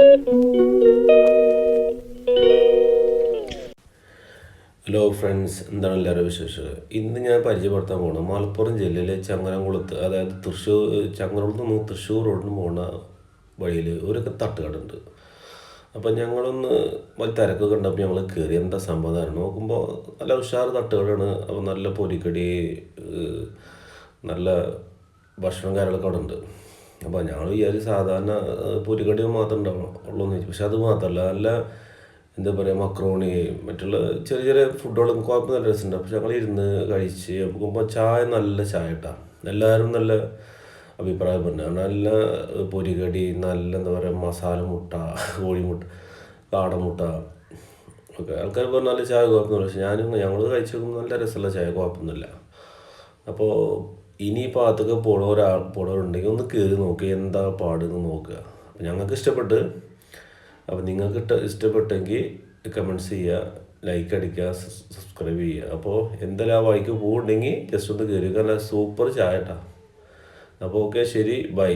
Hello friends, എന്താണ് എല്ലാവരും വിശേഷം? ഇന്ന് ഞാൻ പരിചയപ്പെടുത്താൻ പോകുന്നത് മലപ്പുറം ജില്ലയിലെ ചങ്ങരംകുളത്ത്, അതായത് ചങ്ങരംകുളത്ത് നിന്ന് തൃശ്ശൂർ റോഡിന് പോകുന്ന വഴിയിൽ ഒരു തട്ടുകട ഉണ്ട്. അപ്പം ഞങ്ങളൊന്ന് വലിയ തിരക്കൊക്കെ കണ്ടപ്പോൾ ഞങ്ങൾ കയറി. എന്താ സംഭവം നോക്കുമ്പോൾ നല്ല ഉഷാർ തട്ടുകടയാണ്. അപ്പോൾ നല്ല പൊരിക്കടി, നല്ല ഭക്ഷണം കാര്യങ്ങളൊക്കെ അവിടെ ഉണ്ട്. അപ്പോൾ ഞങ്ങൾ വിചാരിച്ച് സാധാരണ പൊരിക്കടി മാത്രം ഉള്ളൂ എന്ന് ചോദിച്ചു. പക്ഷെ അത് മാത്രമല്ല, നല്ല എന്താ പറയുക, മക്രോണി, മറ്റുള്ള ചെറിയ ചെറിയ ഫുഡുകളൊക്കെ കുഴപ്പം നല്ല രസമുണ്ട്. അപ്പോൾ ഞങ്ങൾ ഇരുന്ന് കഴിച്ച് നോക്കുമ്പോൾ ചായ നല്ല ചായ ഇട്ടാണ്. എല്ലാവരും നല്ല അഭിപ്രായം പറഞ്ഞു. നല്ല പൊരികടി, നല്ല എന്താ പറയുക, മസാല മുട്ട, കോഴിമുട്ട, കാടമുട്ട ഒക്കെ ആൾക്കാർ പറഞ്ഞു നല്ല ചായ കുഴപ്പമൊന്നുമില്ല. പക്ഷെ ഞങ്ങൾ കഴിച്ച് നോക്കുമ്പോൾ നല്ല രസമുള്ള ചായ, കുഴപ്പമൊന്നുമില്ല. അപ്പോൾ ഇനി ഈ ഭാഗത്തൊക്കെ പോണവരുണ്ടെങ്കിൽ ഒന്ന് കയറി നോക്കി എന്താ പാടെന്ന് നോക്കുക. അപ്പോൾ ഞങ്ങൾക്ക് ഇഷ്ടപ്പെട്ട്. അപ്പോൾ നിങ്ങൾക്ക് ഇഷ്ടപ്പെട്ടെങ്കിൽ കമൻറ്റ്സ് ചെയ്യുക, ലൈക്ക് അടിക്കുക, സബ്സ്ക്രൈബ് ചെയ്യുക. അപ്പോൾ എന്തായാലും ആ വഴിക്ക് പോകുന്നുണ്ടെങ്കിൽ ജസ്റ്റ് ഒന്ന് കയറി, കാരണം സൂപ്പർ ചായ കേട്ടോ. അപ്പോൾ ഓക്കെ, ശരി, ബൈ.